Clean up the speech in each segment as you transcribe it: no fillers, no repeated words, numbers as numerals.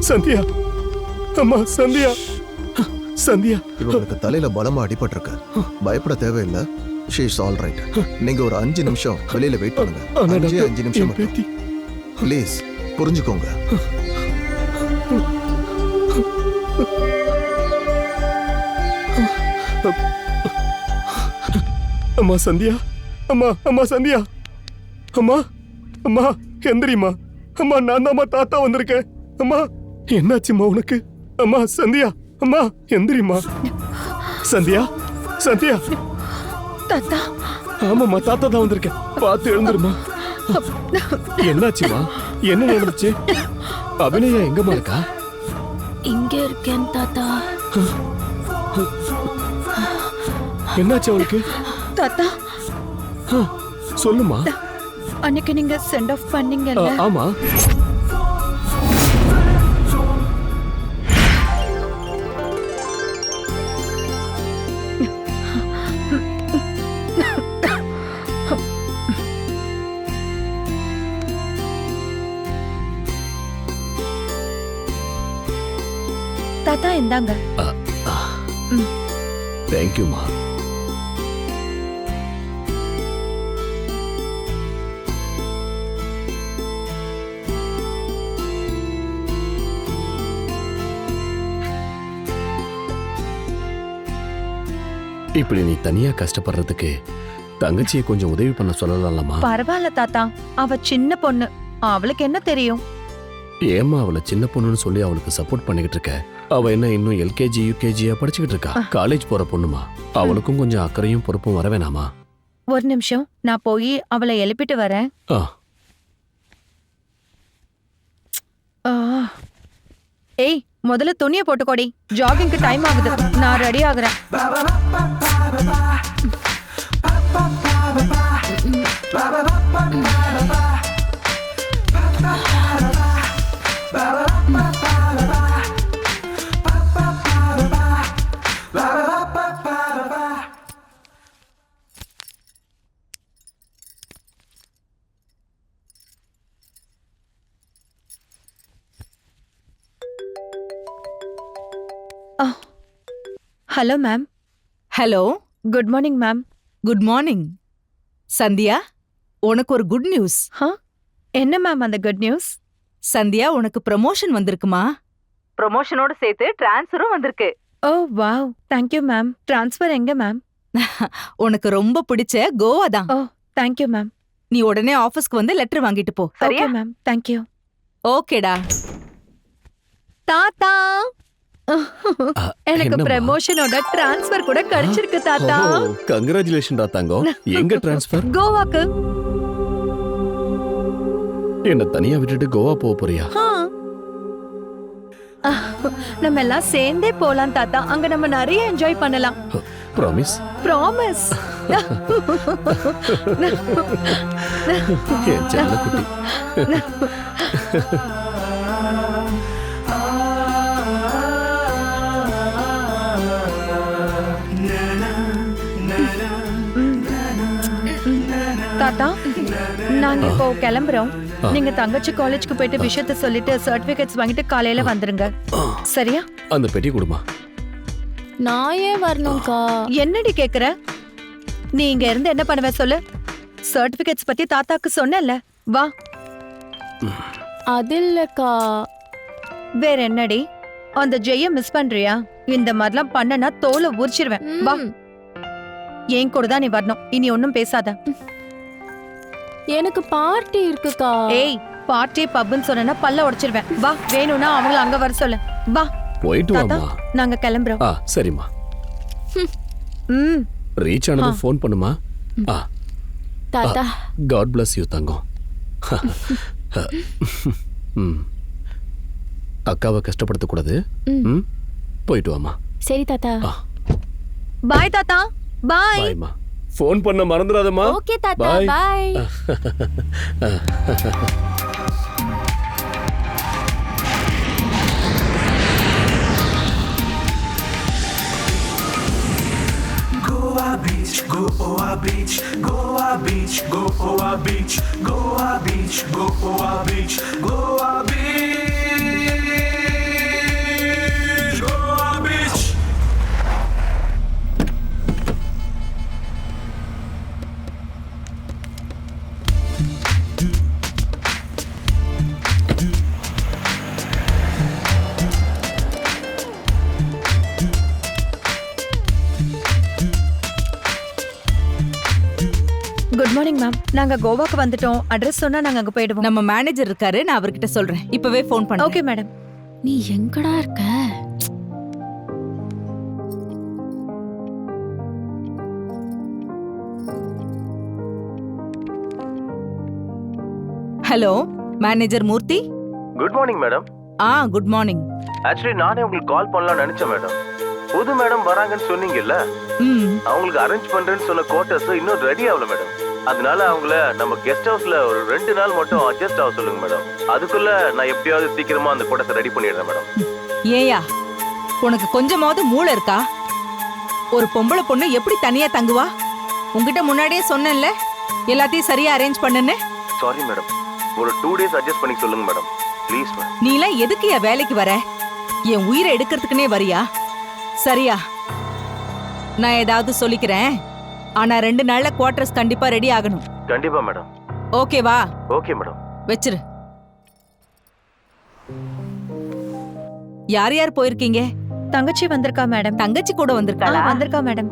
சந்தியா, அம்மா சந்தியா, சந்தியா. இவங்களுக்கு தலையில பலமா அடிபட்டிருக்கு. பயப்பட தேவையில்லை. She is all right. நீங்க ஒரு 5 நிமிஷம் வெளியில வெயிட் பண்ணுங்க. 5 நிமிஷம் மட்டும் ப்ளீஸ், புரிஞ்சுக்கோங்க. அம்மா சந்தியா, அம்மா அம்மா சந்தியா, அம்மா அம்மா எந்திரிம்மா. அம்மா நான் தான் தாத்தா வந்திருக்கேன். அம்மா என்னாச்சும்மா உனக்கு? அம்மா சந்தியா, அம்மா எந்திரிம்மா. சந்தியா, சந்தியா. தாத்தா. ஆமாம்மா, தாத்தா தான் வந்திருக்கேன். பார்த்து எழுந்துருமா. என்னாச்சுமா? என்ன நடந்துச்சு? அபிநயா எங்கம்மா இருக்கா? இங்க இருக்கேன் தாத்தா. என்னாச்சு அவளுக்கு? தாத்தா சொல்லுமா. அன்னைக்கு நீங்க சென்ட் ஆஃப் பண்ணீங்கல்ல? ஆமா. தாத்தா இந்தாங்க. தேங்க்யூமா. இப்படி நீ தனியா கஷ்டப்படுறதுக்கு தங்கச்சியை கொஞ்சம் உதவி பண்ண சொல்லலாமா? பரவாயில்ல தாத்தா, அவ சின்ன பொண்ணு, அவளுக்கு என்ன தெரியும்? ஏமா அவளை சின்ன பொண்ணுன்னு சொல்லி அவளுக்கு சப்போர்ட் பண்ணிக்கிட்டு இருக்க? அவ என்ன இன்னும் எல்கேஜி யூகேஜியா படிச்சுக்கிட்டு இருக்கா. காலேஜ் போற பொண்ணுமா. அவளுக்கும் கொஞ்சம் அக்கறையும் பொறுப்பும் வர வேணாமா? ஒரு நிமிஷம், நான் போய் அவளை எழுப்பிட்டு வரேன். ஏய், முதல்ல துணிய போட்டுக்கோடி. ஜாகிங்க்கு டைம் ஆகுது. நான் ரெடி ஆகுறேன். Hello ma'am. Hello, good morning ma'am. Good morning. Sandhya, உனக்கு ஒரு குட் நியூஸ். என்ன மேம் அந்த குட் நியூஸ்? சந்தியா, உனக்கு ப்ரமோஷன் வந்திருக்குமா? ப்ரமோஷனோட சேர்த்து டிரான்ஸ்ஃபரும் வந்திருக்கு. Oh wow, thank you ma'am. Transfer எங்க மேம்? உனக்கு ரொம்ப பிடிச்ச கோவா தான். Oh thank you ma'am. நீ உடனே ஆபீஸ்க்கு வந்து லெட்டர் வாங்கிட்டு போ. சரியா மேம்? தேங்க்யூ. ஓகேடா. தாத்தா, எனக்கு ப்ரமோஷனோட டிரான்ஸ்ஃபர் கூட கிடைச்சிருக்கு தாத்தா. கங்க்ராச்சுலேஷன் தங்கம். எங்க டிரான்ஸ்ஃபர்? கோவாக்கு. என்ன தனியா விட்டுட்டு கோவா போக போறியா? நம்ம எல்லாம் சேர்ந்தே போலாம் தாத்தா. அங்க நம்ம நிறைய என்ஜாய் பண்ணலாம். ப்ராமிஸ்? ப்ராமிஸ். என் செல்ல குட்டி. தாத்தா, நாங்க இப்போ கிளம்புறோம். நீங்க தங்கச்சி காலேஜ்க்கு போயிட்டு விஷயத்தை சொல்லிட்டு சர்டிபிகேட்ஸ் வாங்கிட்டு காலையில வந்துருங்க. சரியா? அந்த பெட்டி கொடுமா. நான் ஏன் வரணும்க்கா? என்னடி கேக்குற? நீ இங்க இருந்து என்ன பண்ணுவ சொல்லு. சர்டிபிகேட்ஸ் பத்தி தாத்தாக்கு சொன்னல. வா. அது இல்லக்கா. வேற என்னடி? அந்த ஜெய மிஸ் பண்றியா? இந்த மாதிரிலாம் பண்ணனா தோலை உரிச்சிருவேன். வா. ஏன் கூட தான் நீ வரணும். இனி ஒன்னும் பேசாத. எனக்கு பார்ட்டி இருக்குக்கா. ஏய், பார்ட்டி பப்னு சொன்னா பல்ல உடைச்சிருவேன். வா, வேணும்னா அவங்கள அங்க வர சொல்லு. வா. போயிட்டு வாமா. நாங்க கிளம்புறோம். சரிம்மா. ரீச் ஆனது ஃபோன் பண்ணுமா. தாத்தா, God bless you தங்கம். அக்காவை கஷ்டப்படுத்த கூடாது. போயிட்டு வாமா. சரி தாத்தா. பாய் தாத்தா. பாய். பாய்மா. ஃபோன் பண்ண மறந்துடாதம்மா. ஓகே தாத்தா. பாய். Goa Beach, Goa Beach, Goa Beach, Goa Beach, Goa Beach, Goa Beach, Goa Beach. Morning ma'am. நாங்க கோவாக்கு வந்துட்டோம். அட்ரஸ் சொன்னா நாங்க அங்க போயிடுவோம். நம்ம மேனேஜர் இருக்காரு, நான் அவர்கிட்ட சொல்றேன். இப்பவே ஃபோன் பண்றேன். Okay madam. நீ எங்கடா இருக்க? Hello, manager Murthy. Good morning madam. Good morning. Actually நானே உங்களுக்கு கால் பண்ணலாம்னு நினைச்சேன் மேடம். புது மேடம் வராங்கன்னு சொன்னீங்கல்ல, அவங்களுக்கு அரேஞ்ச் பண்றேன்னு சொன்ன குவார்டர்ஸ் இன்னும் ரெடி ஆகல மேடம். அதனால அவங்கள நம்ம கெஸ்ட் ஹவுஸ்ல ஒரு 2 நாள் மட்டும் அட்ஜஸ்ட் ஆக சொல்லுங்க மேடம். அதுக்குள்ள நான் எப்படியாவது சீக்கிரமா அந்த குவார்டர்ஸ் ரெடி பண்ணிடுறேன் மேடம். ஏயா, உனக்கு கொஞ்சமாவது மூளை இருக்கா? ஒரு பொம்பளை பொண்ணு எப்படி தனியா தங்குவா? உன்கிட்ட முன்னாடியே சொன்னேன்ல எல்லாத்தையும் சரியா அரேஞ்ச் பண்ணுன்னு. சாரி மேடம், ஒரு 2 days அட்ஜஸ்ட் பண்ணி சொல்லுங்க மேடம், ப்ளீஸ் மேடம். நீலாம் எதுக்கு என் வேலைக்கு வர? என் உயிரை எடுக்கிறதுக்குனே வரியா? சரியா, நான் ஏதாவது சொல்லிக்கிறேன். ஆனா 2 நாள்ல குவார்டர்ஸ் கண்டிப்பா ரெடி ஆகணும். கண்டிப்பா மேடம். ஓகேவா? Okay madam. வெச்சிரு. யார் யார் போயிருக்கீங்க? தங்கச்சி வந்திருக்கா மேடம். தங்கச்சி கூட வந்திருக்காளா? வந்திருக்கா மேடம்.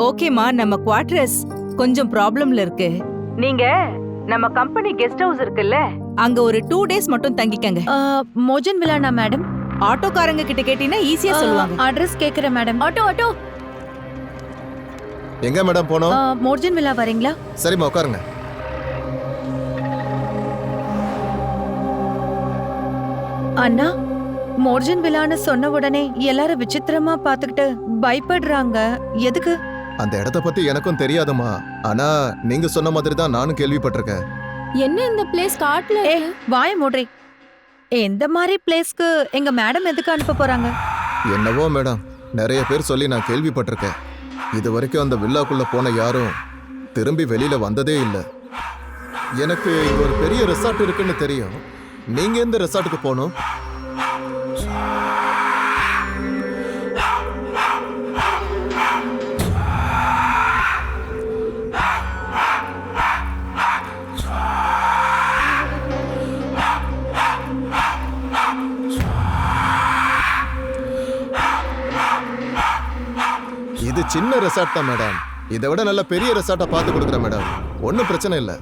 ஓகேமா, நம்ம குவார்டர்ஸ் கொஞ்சம் ப்ராப்ளம்ல இருக்கு. நீங்க நம்ம கம்பெனி கெஸ்ட் ஹவுஸ் இருக்குல்ல, அங்க ஒரு 2 days மட்டும் தங்கிக்கங்க. மோஜன் விலானா மேடம்? ஆட்டோக்காரங்க கிட்ட கேட்டீங்கன்னா ஈஸியா சொல்லுவாங்க. அட்ரஸ் கேக்குறேன் மேடம். ஆட்டோ. எங்க மேடம் போனோம்? மோர்ஜன் விலா வரீங்களா? சரிம்மா உட்காருங்க. அண்ணா, மோர்ஜன் விலான்னு சொன்ன உடனே எல்லாரும் விசித்திரமா பாத்துக்கிட்டு பயப்படுறாங்க. எதுக்கு? அந்த இடத்த பத்தி எனக்கும் தெரியாதுமா. ஆனா நீங்க சொன்ன மாதிரி தான் நானும் கேள்விப்பட்டிருக்கேன். என்ன இந்த பிளேஸ் காட்ல? வாய மூடுறே. எந்த மாதிரி பிளேஸ்க்கு எங்க மேடம் எதுக்கு அனுப்ப போறாங்க? என்னவோ மேடம், நிறைய பேர் சொல்லி நான் கேள்விப்பட்டிருக்கேன். இது வரைக்கும் அந்த வில்லாக்குள்ள போன யாரும் திரும்பி வெளியில வந்ததே இல்லை. எனக்கு இங்க ஒரு பெரிய ரெசார்ட் இருக்குன்னு தெரியும். நீங்க எந்த ரெசார்ட்டுக்கு போகணும்? இது சின்ன ரெசார்ட் தான் மேடம். இதை விட நல்ல பெரிய ரெசார்ட்டை பார்த்து கொடுக்குறேன் மேடம். ஒன்றும் பிரச்சனை இல்லை.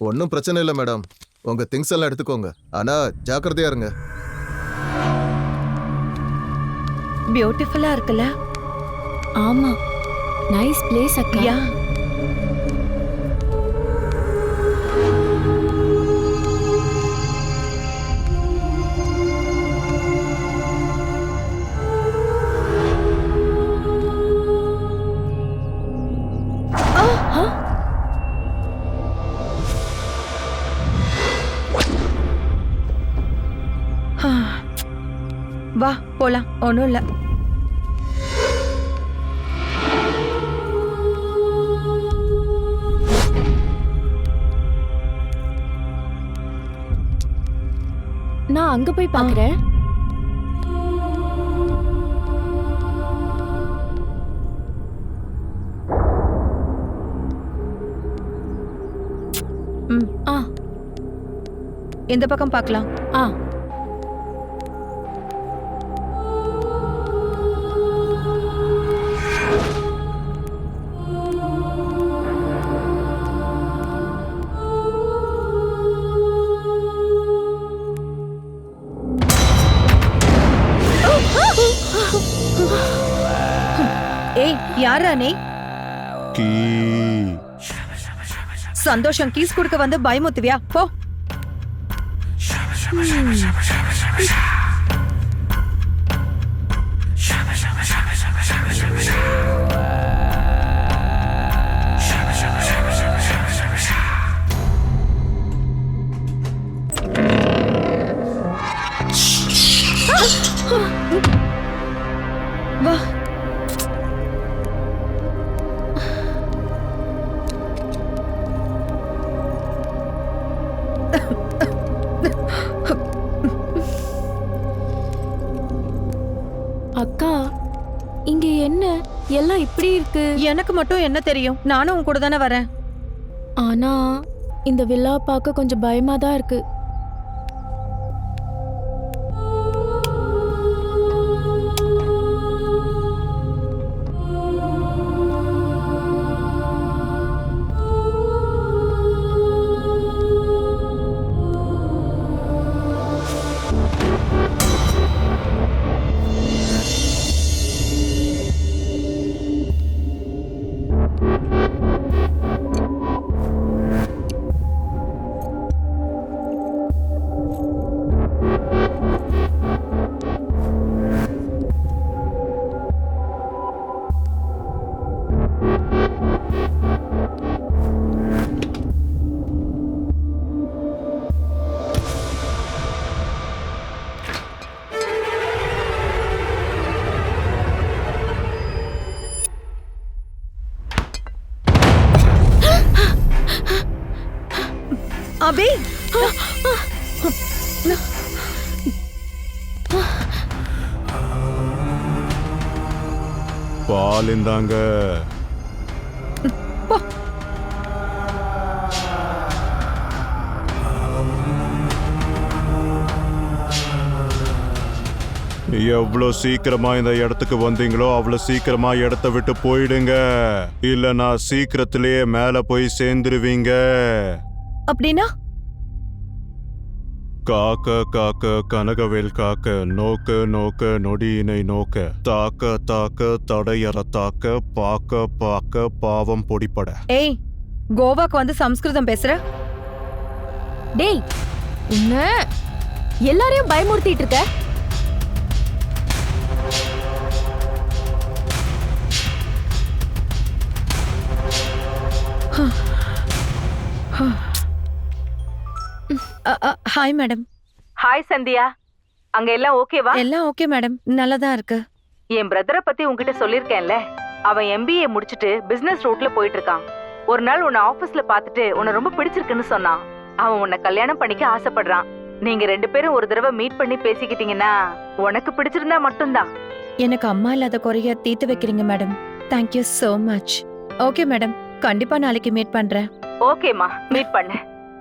ஒன்றும் பிரச்சனை இல்லை மேடம். உங்க திங்ஸ் எல்லாம் எடுத்துக்கோங்க. ஆனா ஜாக்கிரதையா இருங்க. பியூட்டிஃபுல்லா இருக்குல்ல? ஆமா, நைஸ் பிளேஸ் அக்கா. யா. வா போலாம். ஒன்றும் இல்லை. நான் அங்க போய் பாக்குறேன். இந்த பக்கம் பார்க்கலாம். ஏய், யாரா நீ? சந்தோஷம் கீஸ் கொடுக்க வந்து பயமுத்துவியா? போ. வா. அக்கா, இங்க என்ன எல்லாம் இப்படி இருக்கு? எனக்கு மட்டும் என்ன தெரியும்? நானும் உன் கூட தானே வரேன். ஆனா இந்த வில்லா பார்க்க கொஞ்சம் பயமா தான் இருக்கு. அபி பால் இந்தாங்க. எவ்வளோ சீக்கிரமா இந்த இடத்துக்கு வந்தீங்களோ அவ்வளோ சீக்கிரமா இடத்த விட்டு போயிடுங்க, இல்ல நான் சீக்கிரத்திலேயே மேல போய் சேர்ந்துருவீங்க. அப்படின்னா காக்க காக்க கனகவேல் காக்க, நோக்க நோக்க நொடியினை நோக்க, தாக்க தாக்க தடையற தாக்க, பாக்க பாக்க பாவம் பொடிப்பட. ஏய், கோவாக்கு வந்து சம்ஸ்கிருதம் பேசுற? டேய், உன்ன எல்லாரையும் பயமுறுத்திட்டு இருக்க. Hi madam. ஹாய் சந்தியா, அங்க எல்லாம் ஓகேவா? எல்லாம் ஓகே மேடம், நல்லதா இருக்கு. என் பிரதரை பத்தி உன்கிட்ட சொல்லிருக்கேன்ல, அவன் MBA முடிச்சிட்டு பிசினஸ் ரூட்ல போயிட்டு இருக்கான். ஒரு நாள் உன்னை ஆபீஸ்ல பாத்துட்டு உன்னை ரொம்ப பிடிச்சிருக்குன்னு சொன்னான். அவன் உன்னை கல்யாணம் பண்ணிக்க ஆசைப்படுறான். நீங்க 2 பேரும் ஒரு தடவை மீட் பண்ணி பேசிக்கிட்டீங்கன்னா உனக்கு பிடிச்சிருந்தா மட்டும்தான். எனக்கு அம்மா இல்லாத குறைய தீர்த்து வைக்கிறீங்க madam. Thank you so much. Okay madam, கண்டிப்பா நாளைக்கு மீட் பண்றேன். ஓகேமா, மீட் பண்ணு.